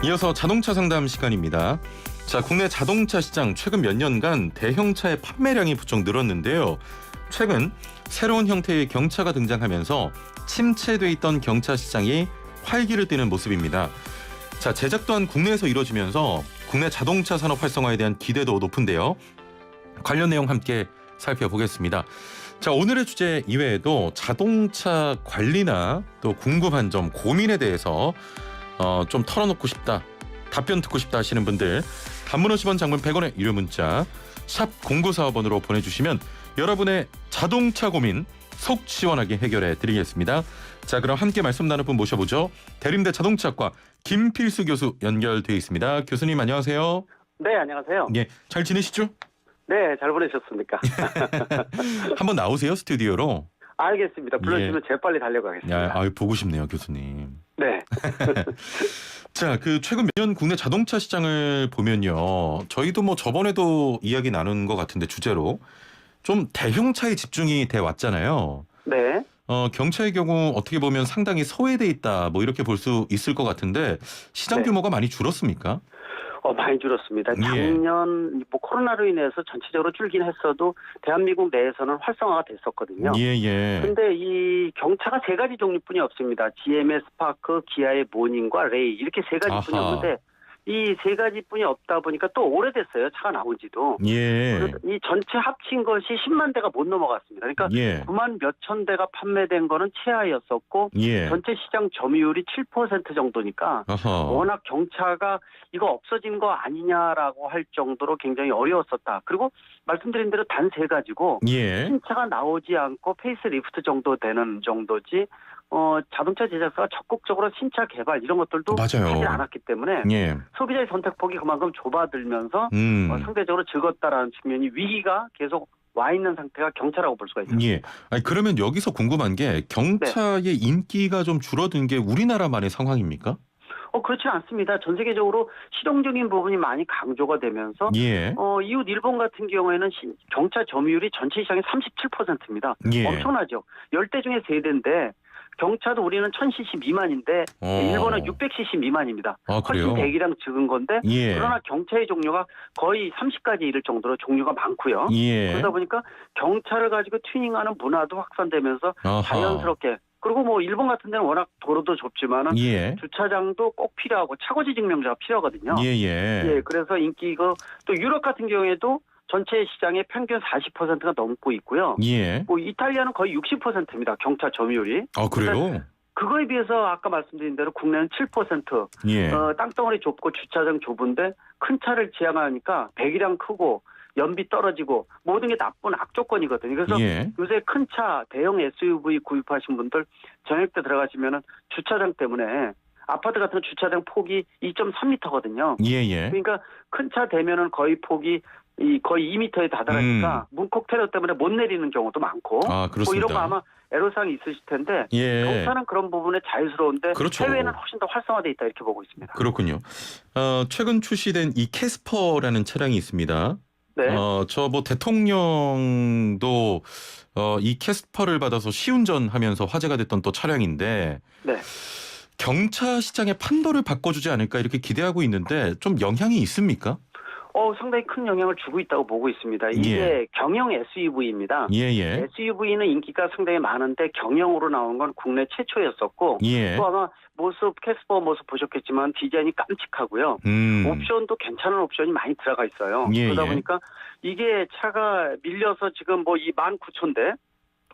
이어서 자동차 상담 시간입니다. 자, 국내 자동차 시장 최근 몇 년간 대형차의 판매량이 부쩍 늘었는데요. 최근 새로운 형태의 경차가 등장하면서 침체돼 있던 경차 시장이 활기를 띠는 모습입니다. 자, 제작 또한 국내에서 이루어지면서 국내 자동차 산업 활성화에 대한 기대도 높은데요. 관련 내용 함께 살펴보겠습니다. 자, 오늘의 주제 이외에도 자동차 관리나 또 궁금한 점, 고민에 대해서 좀 털어놓고 싶다, 답변 듣고 싶다 하시는 분들 단문 50원, 장문 100원의 유료 문자 샵 0945번으로 보내주시면 여러분의 자동차 고민 속 시원하게 해결해 드리겠습니다. 자, 그럼 함께 말씀 나눌 분 모셔보죠. 대림대 자동차과 김필수 교수 연결돼 있습니다. 교수님 안녕하세요. 네, 안녕하세요. 예, 잘 지내시죠? 네, 잘 보내셨습니까? 한번 나오세요, 스튜디오로. 알겠습니다. 불러주시면 재빨리 달려가겠습니다. 보고 싶네요, 교수님. 네. 자, 최근 몇 년 국내 자동차 시장을 보면요. 저희도 저번에도 이야기 나눈 것 같은데 주제로 좀 대형차에 집중이 돼 왔잖아요. 네. 경차의 경우 어떻게 보면 상당히 소외돼 있다, 이렇게 볼 수 있을 것 같은데 시장 네. 규모가 많이 줄었습니까? 많이 줄었습니다. 예. 작년 코로나로 인해서 전체적으로 줄긴 했어도 대한민국 내에서는 활성화가 됐었거든요. 예. 근데 이 경차가 세 가지 종류뿐이 없습니다. GM의 스파크, 기아의 모닝과 레이 이렇게 세 가지뿐이 아하. 없는데 이 세 가지뿐이 없다 보니까 또 오래됐어요. 차가 나온 지도. 예. 그래서 이 전체 합친 것이 10만 대가 못 넘어갔습니다. 그러니까 예. 9만 몇천 대가 판매된 거는 최하였었고 예. 전체 시장 점유율이 7% 정도니까 아하. 워낙 경차가 이거 없어진 거 아니냐라고 할 정도로 굉장히 어려웠었다. 그리고 말씀드린 대로 단 세 가지고 예. 신차가 나오지 않고 페이스리프트 정도 되는 정도지 자동차 제작사가 적극적으로 신차 개발 이런 것들도 맞아요. 하지 않았기 때문에 예. 소비자의 선택폭이 그만큼 좁아들면서 상대적으로 즐겁다라는 측면이 위기가 계속 와 있는 상태가 경차라고 볼 수가 있습니다. 예. 아니, 그러면 여기서 궁금한 게 경차의 인기가 좀 줄어든 게 우리나라만의 상황입니까? 그렇지 않습니다. 전 세계적으로 실용적인 부분이 많이 강조가 되면서 예. 이웃 일본 같은 경우에는 경차 점유율이 전체 시장의 37%입니다. 예. 엄청나죠. 10대 중에 3대인데 경차도 우리는 1000cc 미만인데 일본은 600cc 미만입니다. 아, 그래요? 훨씬 대기량 적은 건데 예. 그러나 경차의 종류가 거의 30가지 이를 정도로 종류가 많고요. 예. 그러다 보니까 경차를 가지고 튜닝하는 문화도 확산되면서 아하. 자연스럽게 그리고 일본 같은 데는 워낙 도로도 좁지만은 예. 주차장도 꼭 필요하고 차고지 증명자가 필요하거든요. 예. 그래서 인기가 또 유럽 같은 경우에도 전체 시장의 평균 40%가 넘고 있고요. 예. 이탈리아는 거의 60%입니다. 경차 점유율이. 아, 그래요? 그거에 비해서 아까 말씀드린 대로 국내는 7%. 예. 땅덩어리 좁고 주차장 좁은데 큰 차를 지향하니까 배기량 크고 연비 떨어지고 모든 게 나쁜 악조건이거든요. 그래서 예. 요새 큰 차, 대형 SUV 구입하신 분들 저녁 때 들어가시면은 주차장 때문에 아파트 같은 주차장 폭이 2.3m거든요. 예. 그러니까 큰 차 되면은 거의 폭이 거의 2m에 다다르니까 문콕 테러 때문에 못 내리는 경우도 많고. 아, 그렇습니다. 이런 거 아마 애로사항이 있으실 텐데 예. 경차는 그런 부분에 자유스러운데 그렇죠. 해외는 훨씬 더 활성화돼 있다 이렇게 보고 있습니다. 그렇군요. 최근 출시된 이 캐스퍼라는 차량이 있습니다. 네. 대통령도 이 캐스퍼를 받아서 시운전하면서 화제가 됐던 또 차량인데 네. 경차 시장의 판도를 바꿔주지 않을까 이렇게 기대하고 있는데 좀 영향이 있습니까? 상당히 큰 영향을 주고 있다고 보고 있습니다. 이게 예. 경영 SUV입니다. 예. SUV는 인기가 상당히 많은데 경영으로 나온 건 국내 최초였었고 예. 또 아마 캐스퍼 모습 보셨겠지만 디자인이 깜찍하고요. 옵션도 괜찮은 옵션이 많이 들어가 있어요. 예. 그러다 보니까 이게 차가 밀려서 지금 이 19,000대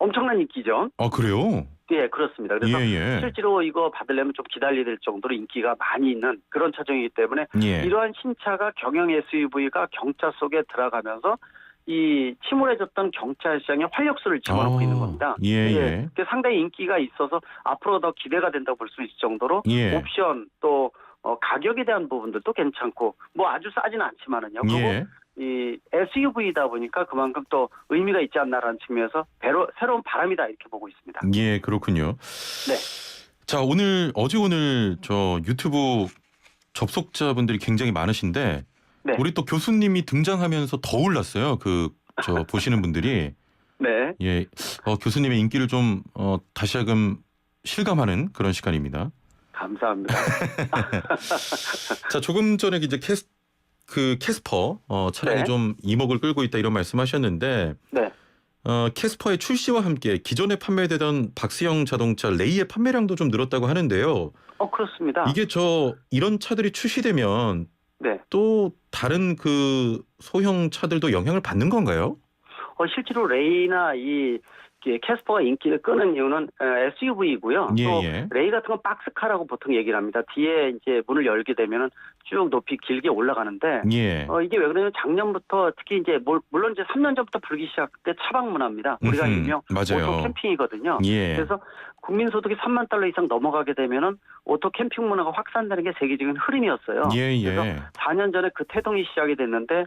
엄청난 인기죠. 그래요? 예, 그렇습니다. 그래서 예. 실제로 이거 받으려면 좀 기다려야 될 정도로 인기가 많이 있는 그런 차종이기 때문에 예. 이러한 신차가 경영 SUV가 경차 속에 들어가면서 이 침울해졌던 경차 시장에 활력소를 집어넣고 있는 겁니다. 예. 상당히 인기가 있어서 앞으로 더 기대가 된다고 볼 수 있을 정도로 예. 옵션 또 가격에 대한 부분들도 괜찮고 아주 싸지는 않지만은요. 그리고 이 SUV이다 보니까 그만큼 또 의미가 있지 않나라는 측면에서 새로운 바람이다 이렇게 보고 있습니다. 예, 그렇군요. 네. 자, 어제 오늘 저 유튜브 접속자분들이 굉장히 많으신데 네. 우리 또 교수님이 등장하면서 더 올랐어요. 보시는 분들이. 네. 예. 교수님의 인기를 좀 다시금 실감하는 그런 시간입니다. 감사합니다. 자, 조금 전에 이제 캐스퍼 차량이 네. 좀 이목을 끌고 있다 이런 말씀하셨는데 네. 캐스퍼의 출시와 함께 기존에 판매되던 박스형 자동차 레이의 판매량도 좀 늘었다고 하는데요. 그렇습니다. 이게 이런 차들이 출시되면 네. 또 다른 그 소형 차들도 영향을 받는 건가요? 실제로 레이나 이 캐스퍼가 인기를 끄는 이유는 SUV이고요. 예, 또 예. 레이 같은 건 박스카라고 보통 얘기를 합니다. 뒤에 이제 문을 열게 되면은 쭉 높이 길게 올라가는데 예. 이게 왜 그러냐면 작년부터 특히 이제 물론 이제 3년 전부터 불기 시작돼 차박 문화입니다. 우리가 일명 맞아요. 오토 캠핑이거든요. 예. 그래서 국민 소득이 3만 달러 이상 넘어가게 되면은 오토 캠핑 문화가 확산되는 게 세계적인 흐름이었어요. 예, 예. 그래서 4년 전에 그 태동이 시작이 됐는데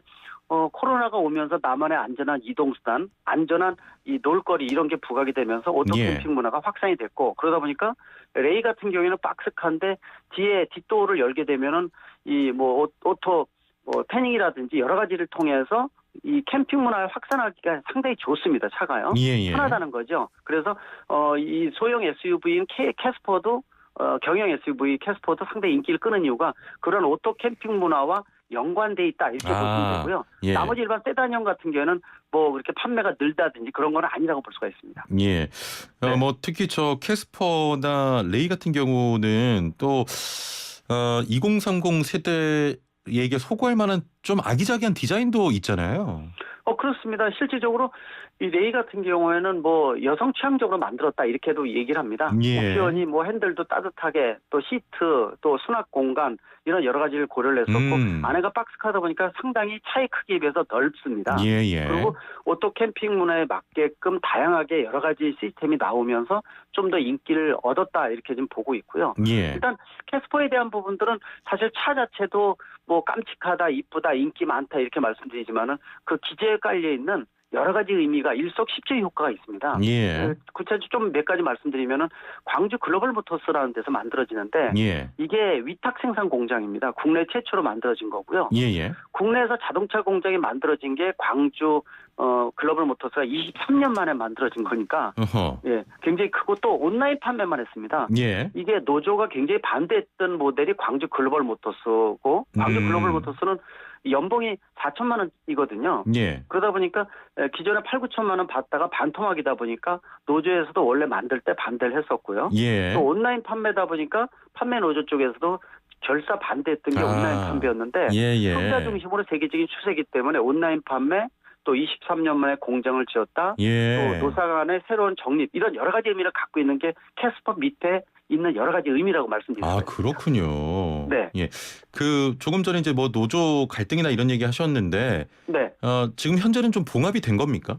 코로나가 오면서 나만의 안전한 이동수단, 안전한 이 놀거리 이런 게 부각이 되면서 오토 예. 캠핑 문화가 확산이 됐고 그러다 보니까 레이 같은 경우에는 박스카인데 뒤에 뒷도어를 열게 되면은 이 오토 태닝이라든지 여러 가지를 통해서 이 캠핑 문화를 확산하기가 상당히 좋습니다. 차가요. 예, 예. 편하다는 거죠. 그래서 이 소형 SUV인 캐스퍼도 경영 SUV 캐스퍼도 상당히 인기를 끄는 이유가 그런 오토 캠핑 문화와 연관돼 있다 이렇게 보시면 되고요. 예. 나머지 일반 세단형 같은 경우에는 그렇게 판매가 늘다든지 그런 건 아니라고 볼 수가 있습니다. 예. 네. 특히 캐스퍼나 레이 같은 경우는 또 2030 세대에게 소구할 만한 좀 아기자기한 디자인도 있잖아요. 그렇습니다. 실질적으로 이 레이 같은 경우에는 여성 취향적으로 만들었다 이렇게도 얘기를 합니다. 예. 옵션이 핸들도 따뜻하게 또 시트 또 수납 공간 이런 여러 가지를 고려를 했었고 안에가 박스카다 보니까 상당히 차의 크기에 비해서 넓습니다. 예, 예. 그리고 오토 캠핑 문화에 맞게끔 다양하게 여러 가지 시스템이 나오면서 좀 더 인기를 얻었다 이렇게 좀 보고 있고요. 예. 일단 캐스퍼에 대한 부분들은 사실 차 자체도 깜찍하다, 이쁘다, 인기 많다 이렇게 말씀드리지만은 그 기재에 깔려 있는 여러 가지 의미가 일석십조의 효과가 있습니다. 예. 구체적으로 좀 몇 가지 말씀드리면은 광주 글로벌 모터스라는 데서 만들어지는데 예. 이게 위탁 생산 공장입니다. 국내 최초로 만들어진 거고요. 예, 예. 국내에서 자동차 공장이 만들어진 게 광주 글로벌 모터스가 23년 만에 만들어진 거니까 어허. 예, 굉장히 크고 또 온라인 판매만 했습니다. 예. 이게 노조가 굉장히 반대했던 모델이 광주 글로벌 모터스고 광주 글로벌 모터스는 연봉이 4천만 원이거든요. 예. 그러다 보니까 기존에 8, 9천만 원 받다가 반토막이다 보니까 노조에서도 원래 만들 때 반대를 했었고요. 예. 또 온라인 판매다 보니까 판매 노조 쪽에서도 결사 반대했던 게 온라인 판매였는데 예, 예. 소비자 중심으로 세계적인 추세이기 때문에 온라인 판매 또 23년 만에 공장을 지었다. 예. 또 노사 간의 새로운 정립 이런 여러 가지 의미를 갖고 있는 게 캐스퍼 밑에 있는 여러 가지 의미라고 말씀드립니다. 그렇군요. 네. 예. 조금 전에 이제 노조 갈등이나 이런 얘기 하셨는데 네. 지금 현재는 좀 봉합이 된 겁니까?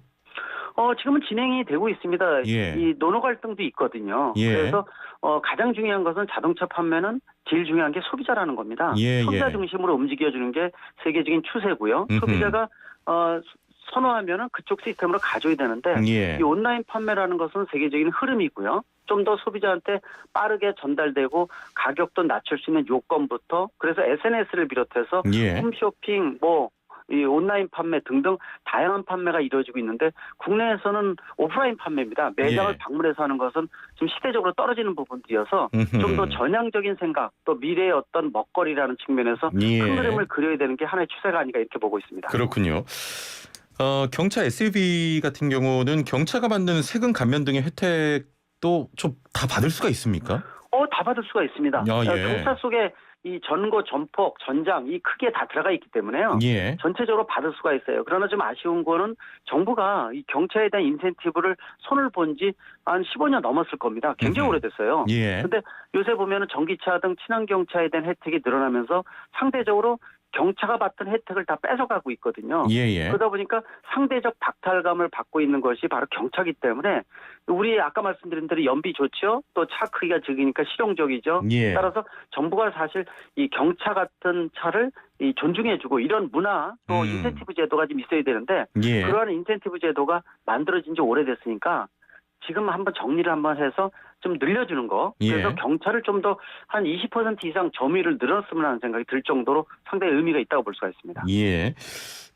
지금은 진행이 되고 있습니다. 예. 이 노노 갈등도 있거든요. 예. 그래서 가장 중요한 것은 자동차 판매는 제일 중요한 게 소비자라는 겁니다. 예, 소비자 예. 중심으로 움직여주는 게 세계적인 추세고요. 음흠. 소비자가 선호하면은 그쪽 시스템으로 가져야 되는데 예. 이 온라인 판매라는 것은 세계적인 흐름이고요. 좀 더 소비자한테 빠르게 전달되고 가격도 낮출 수 있는 요건부터 그래서 SNS를 비롯해서 예. 홈쇼핑 이 온라인 판매 등등 다양한 판매가 이루어지고 있는데 국내에서는 오프라인 판매입니다. 매장을 예. 방문해서 하는 것은 좀 시대적으로 떨어지는 부분들이어서 음흠. 좀 더 전향적인 생각 또 미래의 어떤 먹거리라는 측면에서 예. 큰 그림을 그려야 되는 게 하나의 추세가 아닌가 이렇게 보고 있습니다. 그렇군요. 경차 SUV 같은 경우는 경차가 받는 세금 감면 등의 혜택도 좀 다 받을 수가 있습니까? 다 받을 수가 있습니다. 예. 경차 속에 이 전고, 전폭, 전장 이 크게 다 들어가 있기 때문에요. 예. 전체적으로 받을 수가 있어요. 그러나 좀 아쉬운 거는 정부가 이 경차에 대한 인센티브를 손을 본 지 한 15년 넘었을 겁니다. 굉장히 오래됐어요. 예. 그런데 요새 보면은 전기차 등 친환경차에 대한 혜택이 늘어나면서 상대적으로 경차가 받던 혜택을 다 뺏어가고 있거든요. 예. 그러다 보니까 상대적 박탈감을 받고 있는 것이 바로 경차기 때문에 우리 아까 말씀드린 대로 연비 좋죠. 또 차 크기가 적으니까 실용적이죠. 예. 따라서 정부가 사실 이 경차 같은 차를 존중해주고 이런 문화 또 인센티브 제도가 좀 있어야 되는데 예. 그러한 인센티브 제도가 만들어진 지 오래됐으니까 지금 한번 정리를 한번 해서 좀 늘려주는 거. 그래서 예. 경차를 좀 더 한 20% 이상 점유율을 늘었으면 하는 생각이 들 정도로 상당히 의미가 있다고 볼 수가 있습니다. 예.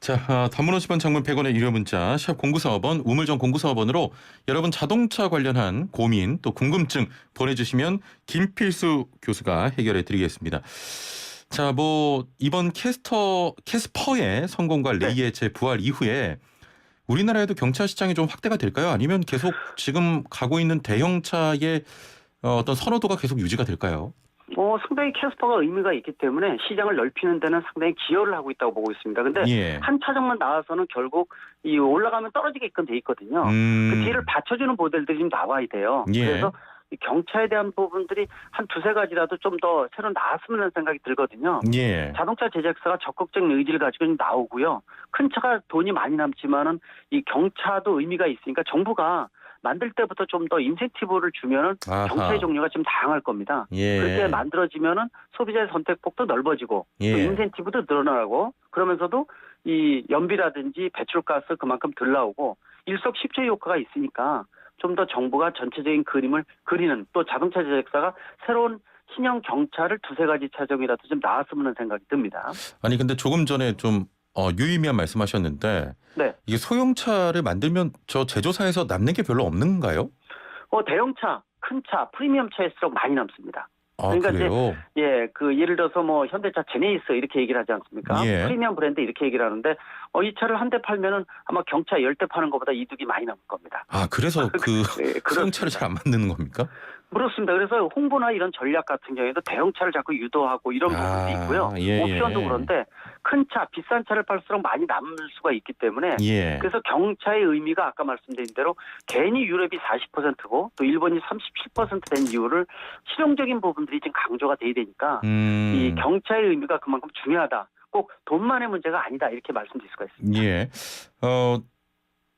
자, 단문 50원, 장문 100원의 유료 문자 샵 0945번 우물정 0945번으로 여러분 자동차 관련한 고민 또 궁금증 보내주시면 김필수 교수가 해결해 드리겠습니다. 자, 뭐 이번 캐스퍼의 성공과 레이의 재부활 이후에 우리나라에도 경차 시장이 좀 확대가 될까요? 아니면 계속 지금 가고 있는 대형차의 어떤 선호도가 계속 유지가 될까요? 상당히 캐스퍼가 의미가 있기 때문에 시장을 넓히는 데는 상당히 기여를 하고 있다고 보고 있습니다. 근데 예. 한 차종만 나와서는 결국 이 올라가면 떨어지게끔 돼 있거든요. 그 뒤를 받쳐주는 모델들이 좀 나와야 돼요. 예. 그래서 이 경차에 대한 부분들이 한 두세 가지라도 좀 더 새로 나왔으면 하는 생각이 들거든요. 예. 자동차 제작사가 적극적인 의지를 가지고 나오고요. 큰 차가 돈이 많이 남지만은 이 경차도 의미가 있으니까 정부가 만들 때부터 좀 더 인센티브를 주면은 아하. 경차의 종류가 좀 다양할 겁니다. 예. 그렇게 만들어지면은 소비자의 선택폭도 넓어지고 예. 또 인센티브도 늘어나고 그러면서도 이 연비라든지 배출가스 그만큼 덜 나오고 일석십조의 효과가 있으니까 좀 더 정부가 전체적인 그림을 그리는 또 자동차 제작사가 새로운 신형 경차를 두세 가지 차종이라도 좀 나왔으면 하는 생각이 듭니다. 아니 근데 조금 전에 좀 유의미한 말씀하셨는데 네. 이게 소형차를 만들면 저 제조사에서 남는 게 별로 없는가요? 대형차, 큰 차, 프리미엄 차일수록 많이 남습니다. 아, 그러니까 그래요? 예를 들어서 뭐 현대차 제네시스 이렇게 얘기를 하지 않습니까? 예. 프리미엄 브랜드 이렇게 얘기를 하는데 이 차를 한 대 팔면은 아마 경차 10대 파는 것보다 이득이 많이 남을 겁니다. 아, 그래서 그 소형차를 잘 안 만드는 겁니까? 그렇습니다. 그래서 홍보나 이런 전략 같은 경우에도 대형차를 자꾸 유도하고 이런 부분도 있고요. 예, 옵션도 예. 그런데 큰 차, 비싼 차를 팔수록 많이 남을 수가 있기 때문에 예. 그래서 경차의 의미가 아까 말씀드린 대로 괜히 유럽이 40%고 또 일본이 37%된 이유를 실용적인 부분들이 지금 강조가 돼야 되니까 이 경차의 의미가 그만큼 중요하다. 꼭 돈만의 문제가 아니다. 이렇게 말씀드릴 수가 있습니다. 예.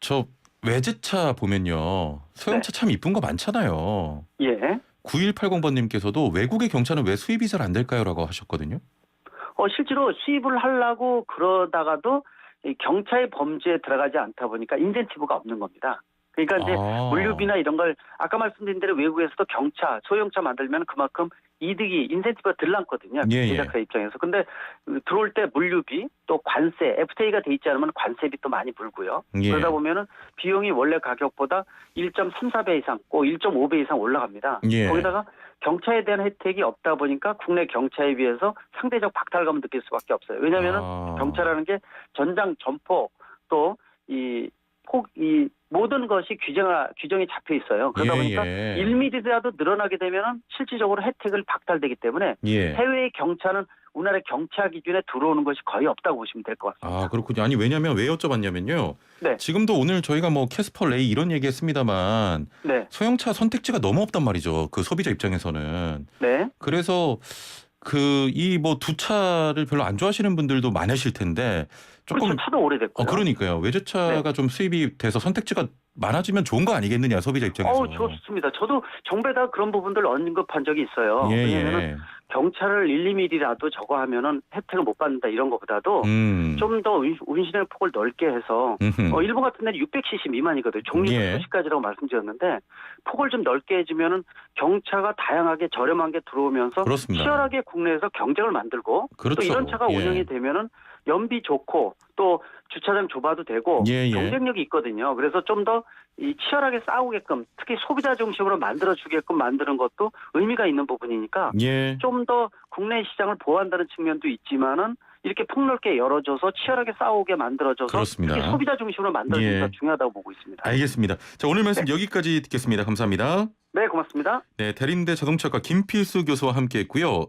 저 외제차 보면요. 소형차 참 이쁜 거 많잖아요. 예. 9180번님께서도 외국의 경차는 왜 수입이 잘 안 될까요?라고 하셨거든요. 실제로 수입을 하려고 그러다가도 이 경차의 범주에 들어가지 않다 보니까 인센티브가 없는 겁니다. 그러니까 이제 물류비나 이런 걸 아까 말씀드린 대로 외국에서도 경차, 소형차 만들면 그만큼 이득이 인센티브가 덜 남거든요. 예, 제작사 입장에서. 근데 들어올 때 물류비 또 관세, FTA가 돼 있지 않으면 관세비 또 많이 물고요. 예. 그러다 보면은 비용이 원래 가격보다 1.34배 이상, 꼭 1.5배 이상 올라갑니다. 예. 거기다가 경차에 대한 혜택이 없다 보니까 국내 경차에 비해서 상대적 박탈감을 느낄 수밖에 없어요. 왜냐하면은 경차라는 게 전장, 전폭 또 이 모든 것이 규정이 잡혀 있어요. 그러다 보니까 1mm라도 늘어나게 되면은 실질적으로 혜택을 박탈되기 때문에 해외의 경차는 우리나라 경차 기준에 들어오는 것이 거의 없다고 보시면 될 것 같습니다. 아, 그렇군요. 아니 왜냐면 왜 여쭤봤냐면요. 네. 지금도 오늘 저희가 뭐 캐스퍼 레이 이런 얘기했습니다만 네. 소형차 선택지가 너무 없단 말이죠. 그 소비자 입장에서는. 네. 그래서 이 뭐 두 차를 별로 안 좋아하시는 분들도 많으실 텐데 조금 그렇죠. 차도 오래됐고요. 그러니까요. 외제차가 좀 수입이 돼서 선택지가 많아지면 좋은 거 아니겠느냐 소비자 입장에서. 좋습니다. 저도 정부에다 그런 부분들 언급한 적이 있어요. 왜냐하면 경차를 1, 2mm라도 저거 하면은 혜택을 못 받는다 이런 것보다도 좀 더 운신의 폭을 넓게 해서 일본 같은 데는 600cc 미만이거든요. 종류도 수십 가지라고 말씀드렸는데 폭을 좀 넓게 해주면은 경차가 다양하게 저렴한 게 들어오면서 그렇습니다. 치열하게 국내에서 경쟁을 만들고 그렇죠. 또 이런 차가 운영이 되면은 연비 좋고 또 주차장 좁아도 되고 경쟁력이 있거든요. 그래서 좀 더 이 치열하게 싸우게끔 특히 소비자 중심으로 만들어주게끔 만드는 것도 의미가 있는 부분이니까 좀 더 국내 시장을 보호한다는 측면도 있지만은 이렇게 폭넓게 열어줘서 치열하게 싸우게 만들어줘서 그렇습니다. 특히 소비자 중심으로 만들어주는 게 중요하다고 보고 있습니다. 알겠습니다. 자, 오늘 말씀 여기까지 듣겠습니다. 감사합니다. 네, 고맙습니다. 네, 대림대 자동차과 김필수 교수와 함께했고요.